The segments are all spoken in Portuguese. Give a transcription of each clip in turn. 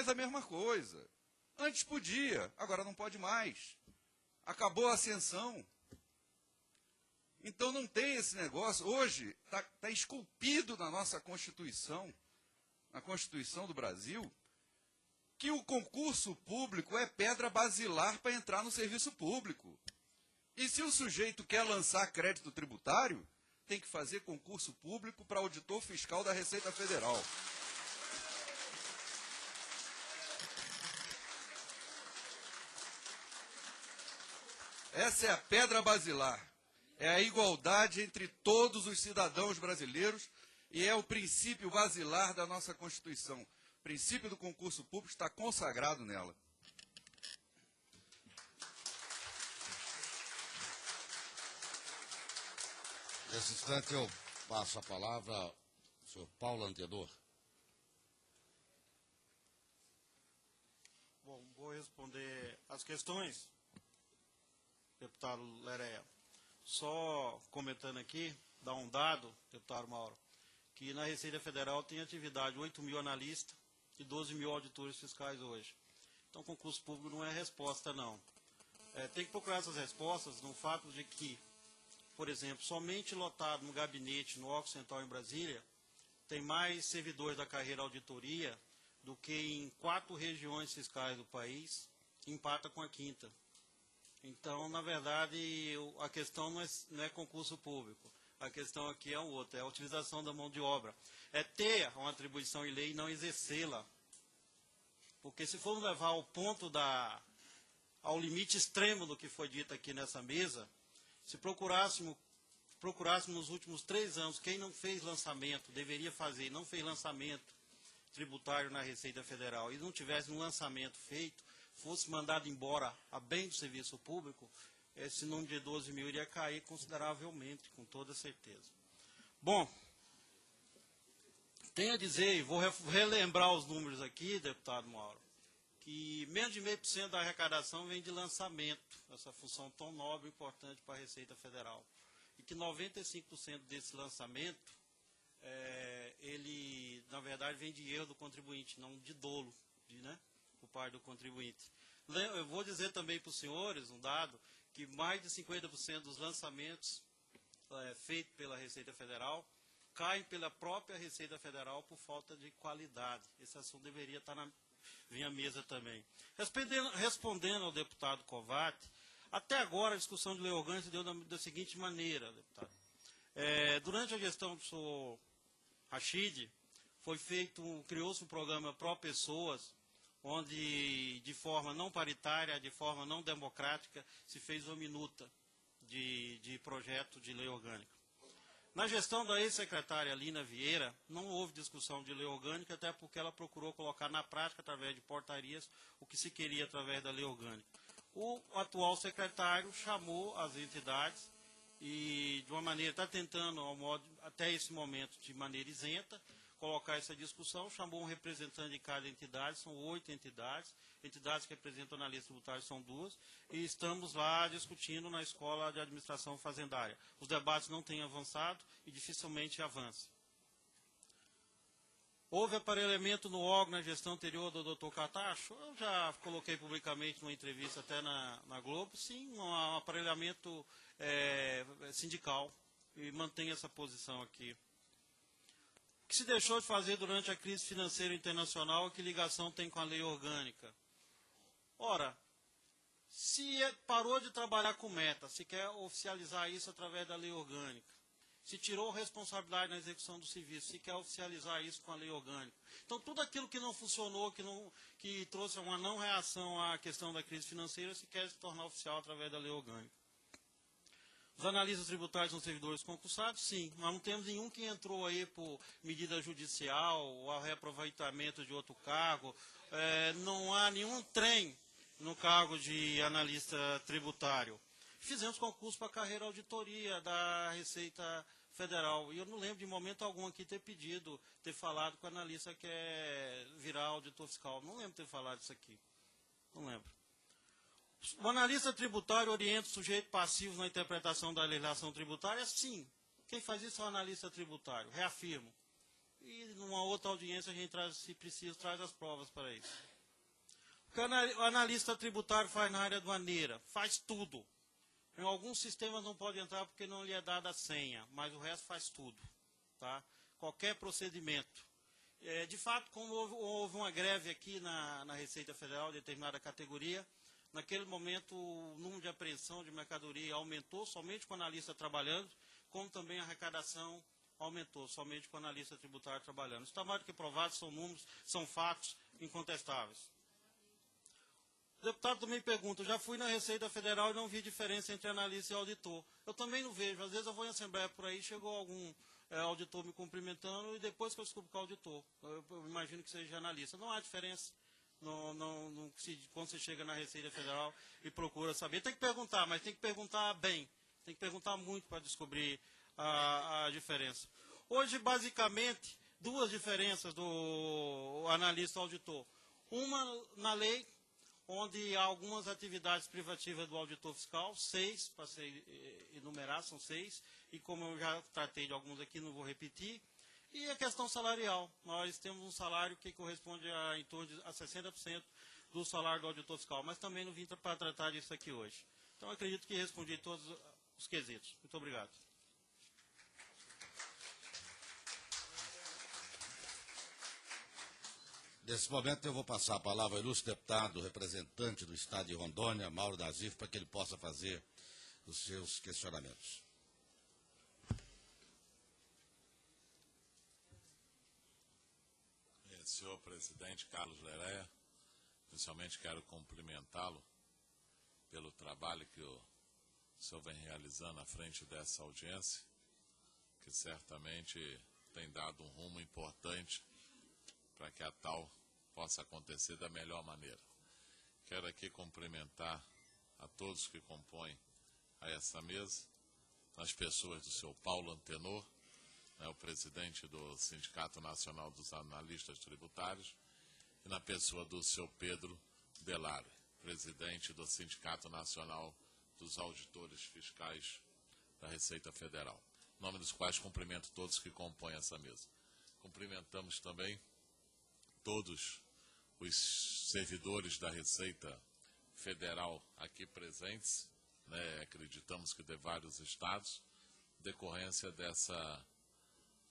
mais a mesma coisa. Antes podia, agora não pode mais. Acabou a ascensão. Então não tem esse negócio. Hoje está esculpido na nossa Constituição, na Constituição do Brasil, que o concurso público é pedra basilar para entrar no serviço público. E se o sujeito quer lançar crédito tributário, tem que fazer concurso público para auditor fiscal da Receita Federal. Essa é a pedra basilar. É a igualdade entre todos os cidadãos brasileiros e é o princípio basilar da nossa Constituição. O princípio do concurso público está consagrado nela. Nesse instante eu passo a palavra ao senhor Paulo Antenor. Bom, vou responder as questões, deputado Lerea. Só comentando aqui, dar um dado, deputado Mauro, que na Receita Federal tem atividade 8 mil analistas e 12 mil auditores fiscais hoje. Então, concurso público não é resposta, não. Tem que procurar essas respostas no fato de que, por exemplo, somente lotado no gabinete, no órgão central em Brasília, tem mais servidores da carreira auditoria do que em 4 regiões fiscais do país, empata com a 5ª. Então, na verdade, a questão não é concurso público. A questão aqui é outra, é a utilização da mão de obra. É ter uma atribuição em lei e não exercê-la. Porque se formos levar ao ponto ao limite extremo do que foi dito aqui nessa mesa, se procurássemos nos últimos 3 anos, quem não fez lançamento, deveria fazer, não fez lançamento tributário na Receita Federal e não tivesse um lançamento feito, fosse mandado embora a bem do serviço público, esse número de 12 mil iria cair consideravelmente, com toda certeza. Bom, tenho a dizer, e vou relembrar os números aqui, deputado Mauro, que menos de 0,5% da arrecadação vem de lançamento, essa função tão nobre e importante para a Receita Federal. E que 95% desse lançamento, ele, na verdade, vem de erro do contribuinte, não de dolo, por parte do contribuinte. Eu vou dizer também para os senhores, um dado, que mais de 50% dos lançamentos feitos pela Receita Federal caem pela própria Receita Federal por falta de qualidade. Esse assunto deveria estar na minha mesa também. Respondendo ao deputado Covatti, até agora a discussão de lei orgânica se deu da seguinte maneira, deputado. Durante a gestão do senhor Rachid, criou-se um programa pró-pessoas, onde, de forma não paritária, de forma não democrática, se fez uma minuta de projeto de lei orgânica. Na gestão da ex-secretária Lina Vieira, não houve discussão de lei orgânica, até porque ela procurou colocar na prática, através de portarias, o que se queria através da lei orgânica. O atual secretário chamou as entidades e, de uma maneira, está tentando, até esse momento, de maneira isenta, colocar essa discussão, chamou um representante de cada entidade, são 8 entidades que representam na lista tributária são 2, e estamos lá discutindo na Escola de Administração Fazendária. Os debates não têm avançado e dificilmente avançam. Houve aparelhamento no órgão na gestão anterior do Dr. Catacho? Eu já coloquei publicamente numa entrevista até na Globo, sim, um aparelhamento sindical, e mantenho essa posição aqui. O que se deixou de fazer durante a crise financeira internacional, que ligação tem com a lei orgânica? Ora, se parou de trabalhar com meta, se quer oficializar isso através da lei orgânica, se tirou responsabilidade na execução do serviço, se quer oficializar isso com a lei orgânica. Então, tudo aquilo que não funcionou, que trouxe uma não reação à questão da crise financeira, se quer se tornar oficial através da lei orgânica. Os analistas tributários são servidores concursados? Sim, mas não temos nenhum que entrou aí por medida judicial ou reaproveitamento de outro cargo. Não há nenhum trem no cargo de analista tributário. Fizemos concurso para a carreira auditoria da Receita Federal. E eu não lembro de momento algum aqui ter falado que o analista quer virar auditor fiscal. Não lembro de ter falado isso aqui. Não lembro. O analista tributário orienta o sujeito passivo na interpretação da legislação tributária? Sim. Quem faz isso é o analista tributário, reafirmo. E numa outra audiência a gente traz, se preciso, traz as provas para isso. O que o analista tributário faz na área aduaneira? Faz tudo. Em alguns sistemas não pode entrar porque não lhe é dada a senha, mas o resto faz tudo. Tá? Qualquer procedimento. De fato, como houve uma greve aqui na Receita Federal de determinada categoria, naquele momento o número de apreensão de mercadoria aumentou somente com o analista trabalhando, como também a arrecadação aumentou somente com o analista tributário trabalhando. Isso está mais do que provado, são números, são fatos incontestáveis. O deputado também pergunta, eu já fui na Receita Federal e não vi diferença entre analista e auditor. Eu também não vejo, às vezes eu vou em assembleia por aí, chegou algum auditor me cumprimentando e depois que eu descubro que é auditor, eu imagino que seja analista. Não há diferença quando você chega na Receita Federal e procura saber. Tem que perguntar, mas tem que perguntar bem, tem que perguntar muito para descobrir a diferença. Hoje, basicamente, duas diferenças do analista e auditor. Uma na lei, onde há algumas atividades privativas do auditor fiscal, 6, para ser enumerar, são 6, e como eu já tratei de alguns aqui, não vou repetir. E a questão salarial, nós temos um salário que corresponde em torno de 60% do salário do auditor fiscal, mas também não vim para tratar disso aqui hoje. Então, acredito que respondi todos os quesitos. Muito obrigado. Nesse momento eu vou passar a palavra ao ilustre deputado, representante do Estado de Rondônia, Mauro Nazif, para que ele possa fazer os seus questionamentos. Senhor presidente Carlos Leréa, inicialmente quero cumprimentá-lo pelo trabalho que o senhor vem realizando à frente dessa audiência, que certamente tem dado um rumo importante para que a tal possa acontecer da melhor maneira. Quero aqui cumprimentar a todos que compõem a essa mesa, as pessoas do senhor Paulo Antenor, o presidente do Sindicato Nacional dos Analistas Tributários, e na pessoa do senhor Pedro Delari, presidente do Sindicato Nacional dos Auditores Fiscais da Receita Federal, em nome dos quais cumprimento todos que compõem essa mesa. Cumprimentamos também todos os servidores da Receita Federal aqui presentes, acreditamos que de vários estados, decorrência dessa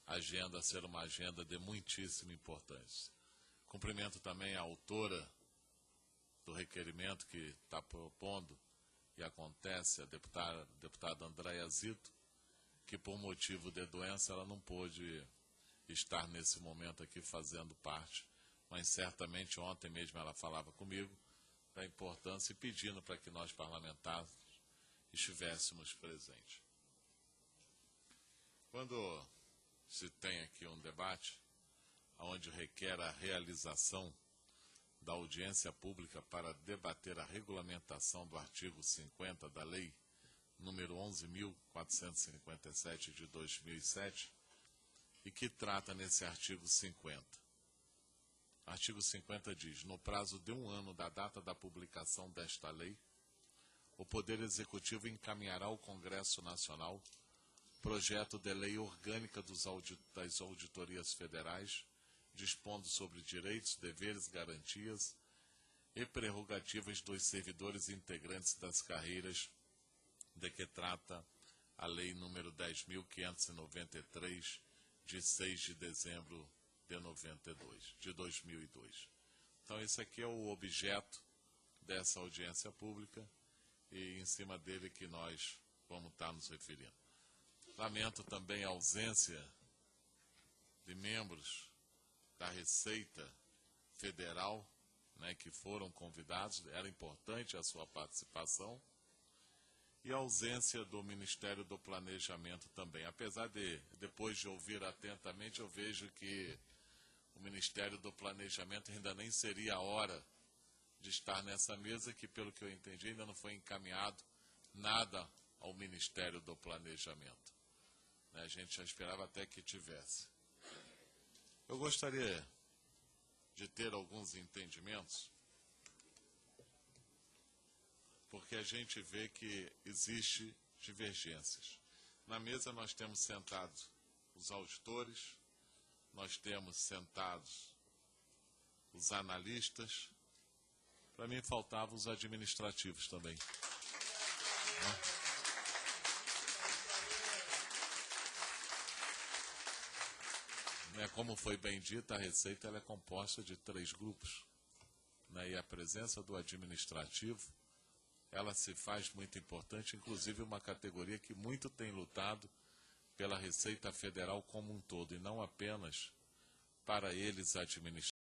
agenda ser uma agenda de muitíssima importância. Cumprimento também a autora do requerimento que está propondo e acontece, a deputada Andréia Zito, que por motivo de doença ela não pôde estar nesse momento aqui fazendo parte, mas certamente ontem mesmo ela falava comigo da importância e pedindo para que nós parlamentares estivéssemos presentes. Quando se tem aqui um debate onde requer a realização da audiência pública para debater a regulamentação do artigo 50 da Lei número 11.457 de 2007, e que trata nesse artigo 50. Artigo 50 diz, no prazo de 1 ano da data da publicação desta lei, o Poder Executivo encaminhará ao Congresso Nacional projeto de lei orgânica das auditorias federais, dispondo sobre direitos, deveres, garantias e prerrogativas dos servidores integrantes das carreiras de que trata a Lei número 10.593, de 6 de dezembro de 2002. Então, esse aqui é o objeto dessa audiência pública e em cima dele que nós vamos estar nos referindo. Lamento também a ausência de membros da Receita Federal, que foram convidados, era importante a sua participação, e a ausência do Ministério do Planejamento também. Apesar de, depois de ouvir atentamente, eu vejo que o Ministério do Planejamento ainda nem seria a hora de estar nessa mesa, que, pelo que eu entendi, ainda não foi encaminhado nada ao Ministério do Planejamento. A gente já esperava até que tivesse. Eu gostaria de ter alguns entendimentos, porque a gente vê que existe divergências. Na mesa nós temos sentados os auditores, nós temos sentados os analistas, Para mim, faltavam os administrativos também. Como foi bem dito, a Receita ela é composta de 3 grupos. Né? E a presença do administrativo, ela se faz muito importante, inclusive uma categoria que muito tem lutado pela Receita Federal como um todo, e não apenas para eles administrar.